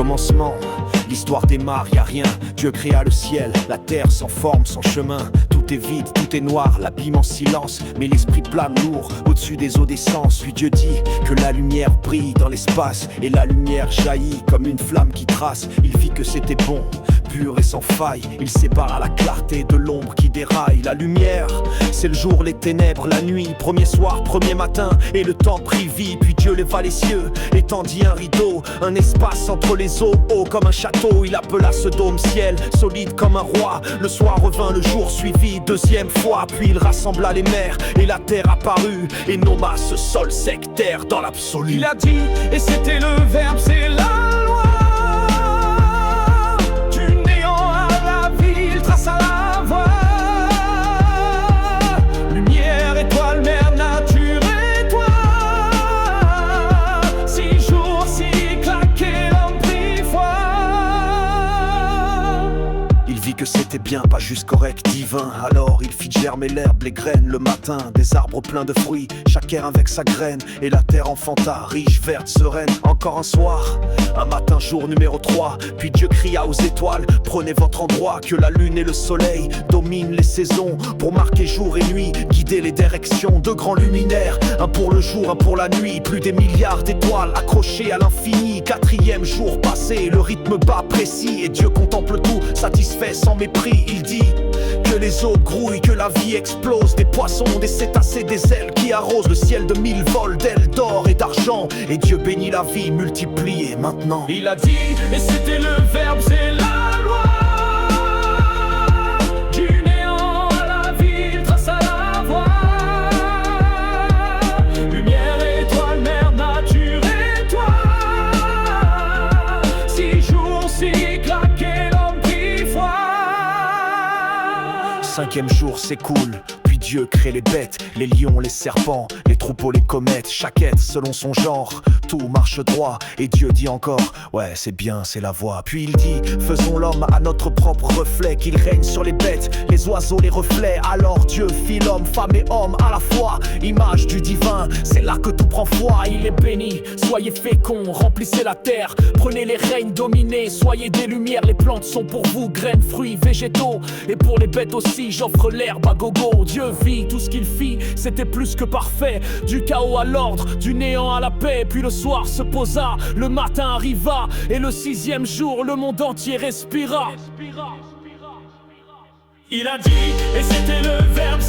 commencement, l'histoire démarre, y a rien. Dieu créa le ciel, la terre sans forme, sans chemin. Tout est vide, tout est noir, l'abîme en silence. Mais l'esprit plane lourd, au-dessus des eaux d'essence. Puis Dieu dit que la lumière brille dans l'espace. Et la lumière jaillit comme une flamme qui trace. Il vit que c'était bon, pur et sans faille. Il sépare à la clarté de l'ombre qui déraille. La lumière, c'est le jour, les ténèbres, la nuit. Premier soir, premier matin, et le temps prit vie. Puis Dieu leva les cieux, étendit un rideau, un espace entre les eaux, haut comme un château. Il appela ce dôme ciel, solide comme un roi. Le soir revint, le jour suivit, deuxième fois. Puis il rassembla les mers, et la terre apparut, et nomma ce sol sectaire dans l'absolu. Il a dit, et c'était le verbe, c'est la loi. Du néant à la vie, il traça la voie. Lumière, étoile, mer, nature, étoile. 6 jours, 6 claqués, l'homme prit foi. Il vit que c'était bien, pas juste correct, divin. Alors il fit germer l'herbe, les graines le matin. Des arbres pleins de fruits, chaque air avec sa graine. Et la terre enfanta, riche, verte, sereine. Encore un soir, un matin, jour numéro 3. Puis Dieu cria aux étoiles, prenez votre endroit. Que la lune et le soleil dominent les saisons, pour marquer jour et nuit, guider les directions. 2 grands luminaires, un pour le jour, un pour la nuit. Plus des milliards d'étoiles accrochées à l'infini. 4e jour passé, le rythme bat précis. Et Dieu contemple tout, satisfait sans mépris. Il dit que les eaux grouillent, que la vie explose. Des poissons, des cétacés, des ailes qui arrosent le ciel de 1000 vols d'ailes d'or et d'argent. Et Dieu bénit la vie multipliée maintenant. Il a dit, et c'était le verbe, c'est la loi. Du néant à la vie, il traça la voie. Lumière, étoile, mer, nature, étoile. 6 jours, 6 claqués, l'homme prit foi. 5e jour s'écoule, puis Dieu crée les bêtes, les lions, les serpents, les troupeaux, les comètes. Chaque être selon son genre, tout marche droit. Et Dieu dit encore, ouais c'est bien, c'est la voie. Puis il dit, faisons l'homme à notre propre reflet, qu'il règne sur les bêtes, les oiseaux, les reflets. Alors Dieu fit l'homme, femme et homme à la fois, image du divin, c'est là que tout prend foi. Il est béni, soyez féconds, remplissez la terre, prenez les règnes, dominez, soyez des lumières. Les plantes sont pour vous, graines, fruits, végétaux. Et pour les bêtes aussi, j'offre l'herbe à gogo. Dieu vit, tout ce qu'il fit, c'était plus que parfait. Du chaos à l'ordre, du néant à la paix. Puis le soir se posa, le matin arriva. Et le 6e jour, le monde entier respira. Il a dit, et c'était le verbe,